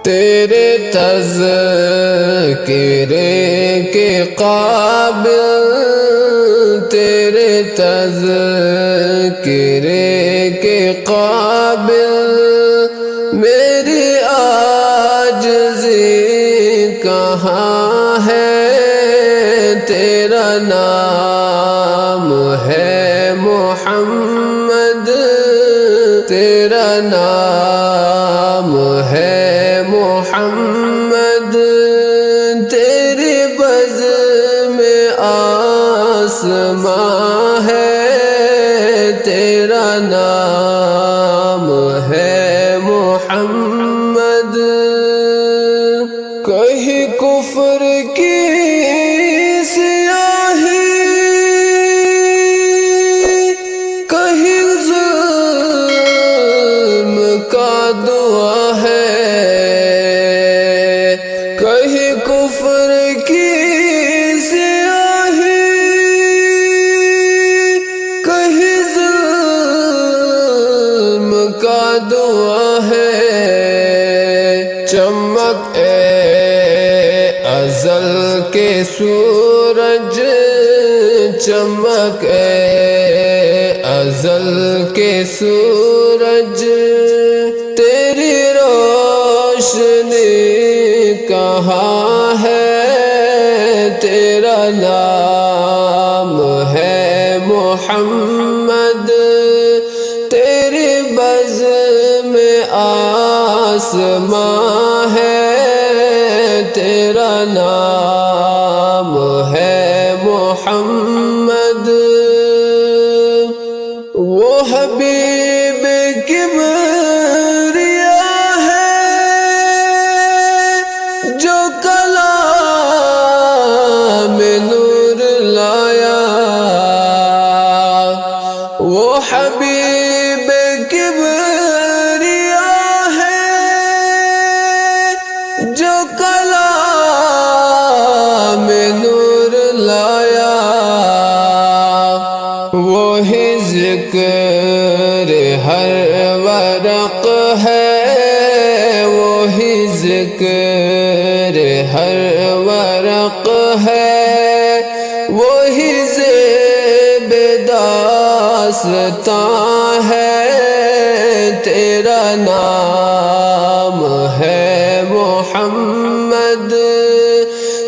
تیرے تذکرے کے قابل، تیرے تذکرے کے قابل میری عاجزی کہاں ہے؟ تیرا نام ہے محمد، تیرا نام ہے محمد، تیری بزم میں آسماں ہے، تیرا نام ہے محمد۔ کہیں کفر کی سیاہی، کہیں ظلم کا دعا ہے، کہیں کفر کی سیاہی، کہیں ظلم کا دعا ہے۔ چمک اے ازل کے سورج، چمک اے ازل کے سورج، تیری روشنی کہاں ہے؟ تیرا نام ہے محمد، تیری بزم میں آسماں ہے، تیرا نام ہے محمد۔ وہ حبیب کبریا ہے جو کلام نور لایا، وہ حبیب کبریا ہے جو کلام نور لایا، وہی ذکر ہر ورق ہے، وہی ذکر ہر ورق ہے، وہی زیب داستاں ہے، تیرا نام ہے محمد،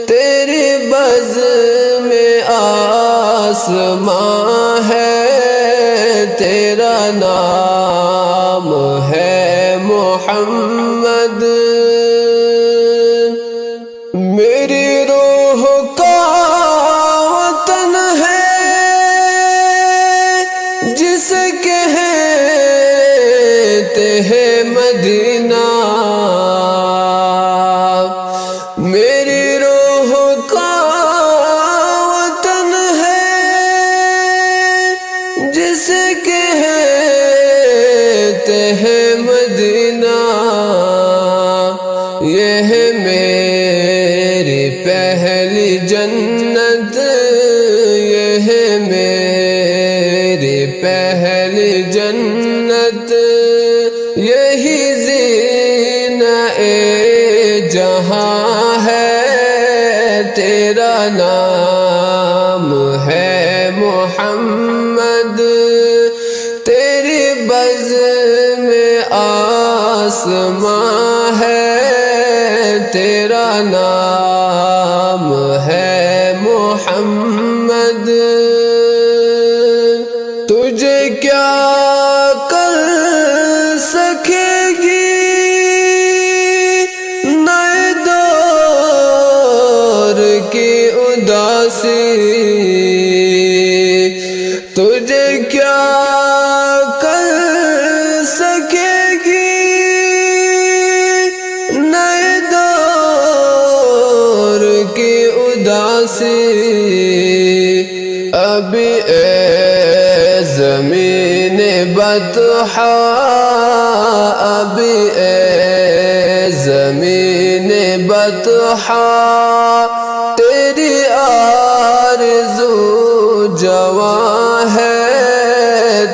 تیری بزم میں آسماں ہے، تیرا نام ہے محمد۔ میری روح کا وطن ہے جس کہتے ہیں مدینہ، میری روح کا وطن ہے جس کہتے ہیں مدینہ، یہ ہے میری پہلی جنت، یہ ہے میری پہلی جنت، یہی زینہ جہاں ہے، تیرا نام ہے محمد، تیری بزم میں آسماں ہے، تیرا نام ہے محمد۔ تجھے کیا کر سکے گی نئے دور کی اداسی، تجھے کیا کر سکے گی نئے دور کی اداسی۔ ابھی اے زمین بطحا، ابھی اے زمین بطحا، تیری آرزو جواں ہے،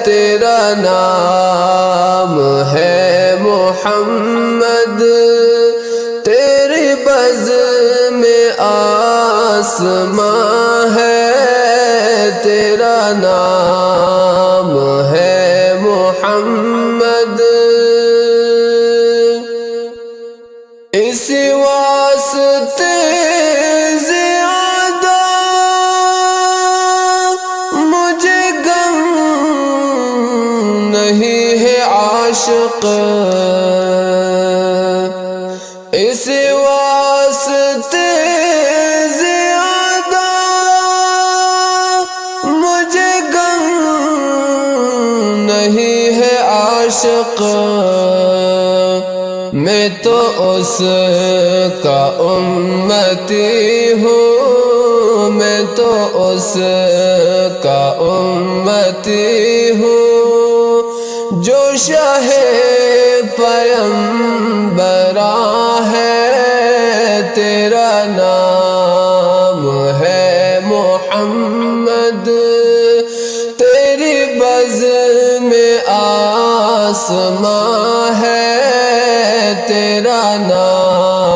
تیرا نام ہے محمد، آسماں ہے، تیرا نام ہے محمد، اس واسطے زیادہ مجھے غم نہیں ہے عاشق، اس واسطے زیادہ مجھے غم نہیں ہے عاشق، میں تو اس کا امتی ہوں، میں تو اس کا امتی ہوں، جو شاہ پیمبراں ہے، تیرا نام ہے محمد، تیری بزم میں آسماں ہے، تیرا نام